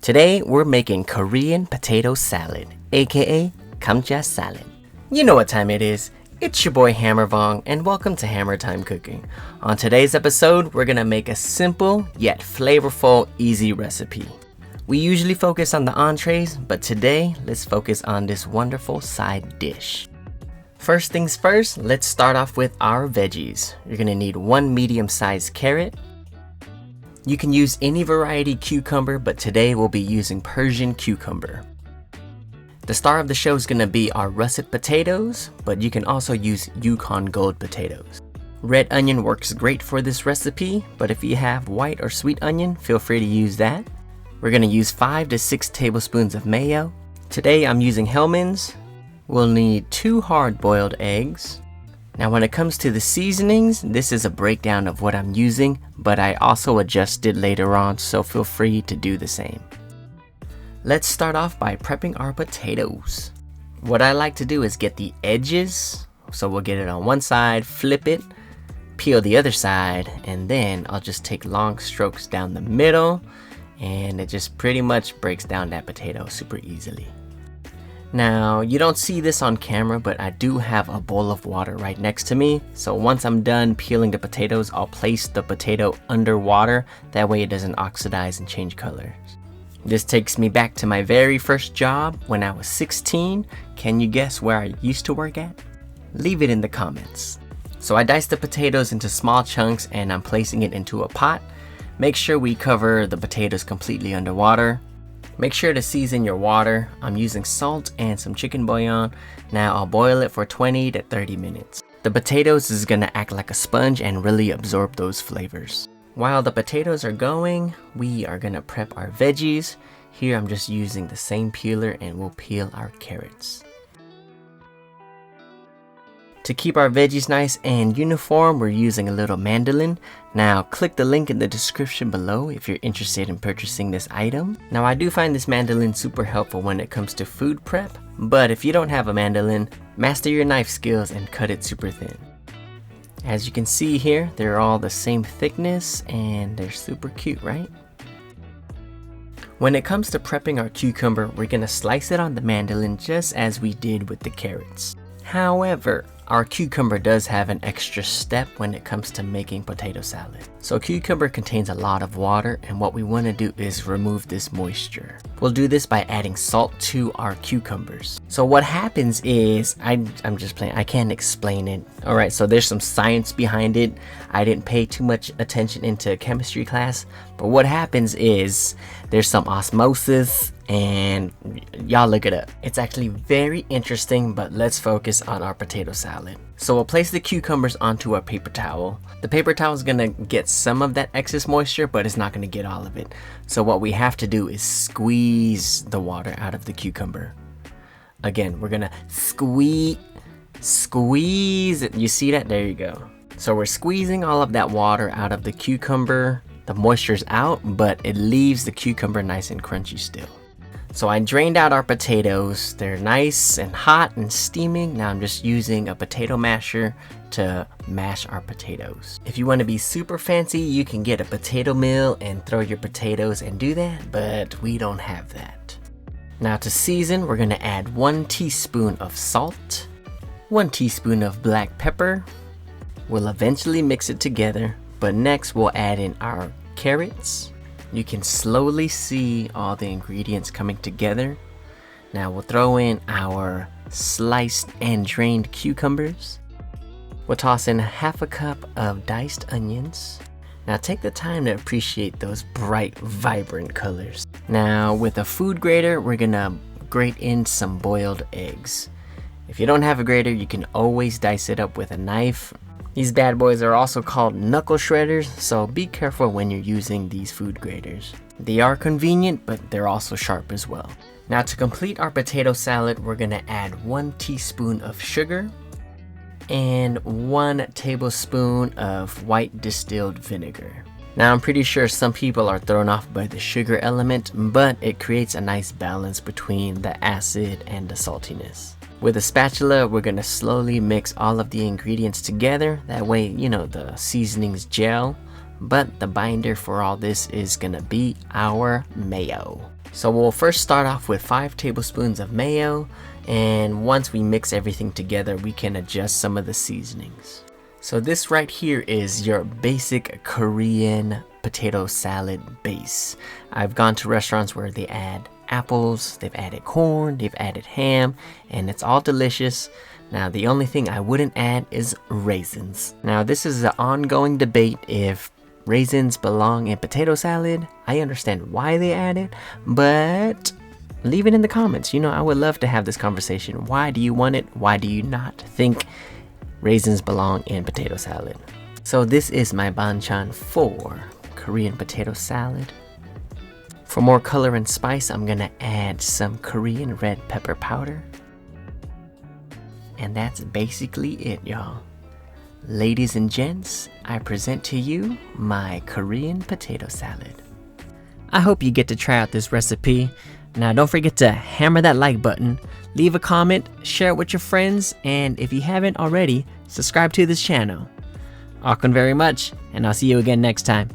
Today we're making Korean potato salad, aka Gamja salad. You know what time it is. It's your boy Hammervong and welcome to Hammer Time Cooking. On today's episode, we're gonna make a simple yet flavorful, easy recipe. We usually focus on the entrees, but today let's focus on this wonderful side dish. First things first, let's start off with our veggies. You're gonna need one medium-sized carrot. You can use any variety cucumber, but today we'll be using Persian cucumber. The star of the show is going to be our russet potatoes, but you can also use Yukon Gold potatoes. Red onion works great for this recipe, but if you have white or sweet onion, feel free to use that. We're going to use 5 to 6 tablespoons of mayo. Today I'm using Hellmann's. We'll need 2 hard-boiled eggs. Now when it comes to the seasonings, this is a breakdown of what I'm using, but I also adjusted later on, so feel free to do the same. Let's start off by prepping our potatoes. What I like to do is get the edges, so we'll get it on one side, flip it, peel the other side, and then I'll just take long strokes down the middle, and it just pretty much breaks down that potato super easily. Now, you don't see this on camera, but I do have a bowl of water right next to me. So once I'm done peeling the potatoes, I'll place the potato under water. That way it doesn't oxidize and change colors. This takes me back to my very first job when I was 16. Can you guess where I used to work at? Leave it in the comments. So I diced the potatoes into small chunks and I'm placing it into a pot. Make sure we cover the potatoes completely underwater. Make sure to season your water. I'm using salt and some chicken bouillon. Now I'll boil it for 20 to 30 minutes. The potatoes is gonna act like a sponge and really absorb those flavors. While the potatoes are going, we are gonna prep our veggies. Here I'm just using the same peeler and we'll peel our carrots. To keep our veggies nice and uniform, we're using a little mandolin. Now click the link in the description below if you're interested in purchasing this item. Now I do find this mandolin super helpful when it comes to food prep, but if you don't have a mandolin, master your knife skills and cut it super thin. As you can see here, they're all the same thickness and they're super cute, right? When it comes to prepping our cucumber, we're gonna slice it on the mandolin just as we did with the carrots. However, our cucumber does have an extra step when it comes to making potato salad. So cucumber contains a lot of water, and what we want to do is remove this moisture. We'll do this by adding salt to our cucumbers. So what happens is, I'm just playing, I can't explain it. Alright, so there's some science behind it. I didn't pay too much attention into chemistry class, but what happens is there's some osmosis, and y'all look it up. It's actually very interesting, but let's focus on our potato salad. So we'll place the cucumbers onto a paper towel. The paper towel is gonna get some of that excess moisture, but it's not gonna get all of it. So what we have to do is squeeze the water out of the cucumber. Again, we're gonna squeeze it. You see that? There you go. So we're squeezing all of that water out of the cucumber. The moisture's out, but it leaves the cucumber nice and crunchy still. So I drained out our potatoes. They're nice and hot and steaming. Now I'm just using a potato masher to mash our potatoes. If you want to be super fancy, you can get a potato mill and throw your potatoes and do that, but we don't have that. Now to season, we're going to add 1 teaspoon of salt, 1 teaspoon of black pepper. We'll eventually mix it together, but next we'll add in our carrots. You can slowly see all the ingredients coming together. Now we'll throw in our sliced and drained cucumbers. We'll toss in 1/2 cup of diced onions. Now take the time to appreciate those bright, vibrant colors. Now with a food grater, we're gonna grate in some boiled eggs. If you don't have a grater, you can always dice it up with a knife. These bad boys are also called knuckle shredders, so be careful when you're using these food graters. They are convenient, but they're also sharp as well. Now to complete our potato salad, we're gonna add 1 teaspoon of sugar and 1 tablespoon of white distilled vinegar. Now I'm pretty sure some people are thrown off by the sugar element, but it creates a nice balance between the acid and the saltiness. With a spatula, we're gonna slowly mix all of the ingredients together. That way, you know, the seasonings gel. But the binder for all this is gonna be our mayo. So we'll first start off with 5 tablespoons of mayo, and once we mix everything together, we can adjust some of the seasonings. So this right here is your basic Korean potato salad base. I've gone to restaurants where they add apples, they've added corn, they've added ham, and it's all delicious. Now the only thing I wouldn't add is raisins. Now this is an ongoing debate if raisins belong in potato salad. I understand why they add it, but leave it in the comments. You know, I would love to have this conversation. Why do you want it? Why do you not think raisins belong in potato salad? So this is my banchan for Korean potato salad. For more color and spice, I'm gonna add some Korean red pepper powder. And that's basically it, y'all. Ladies and gents, I present to you my Korean potato salad. I hope you get to try out this recipe. Now don't forget to hammer that like button, leave a comment, share it with your friends, and if you haven't already, subscribe to this channel. Welcome very much, and I'll see you again next time.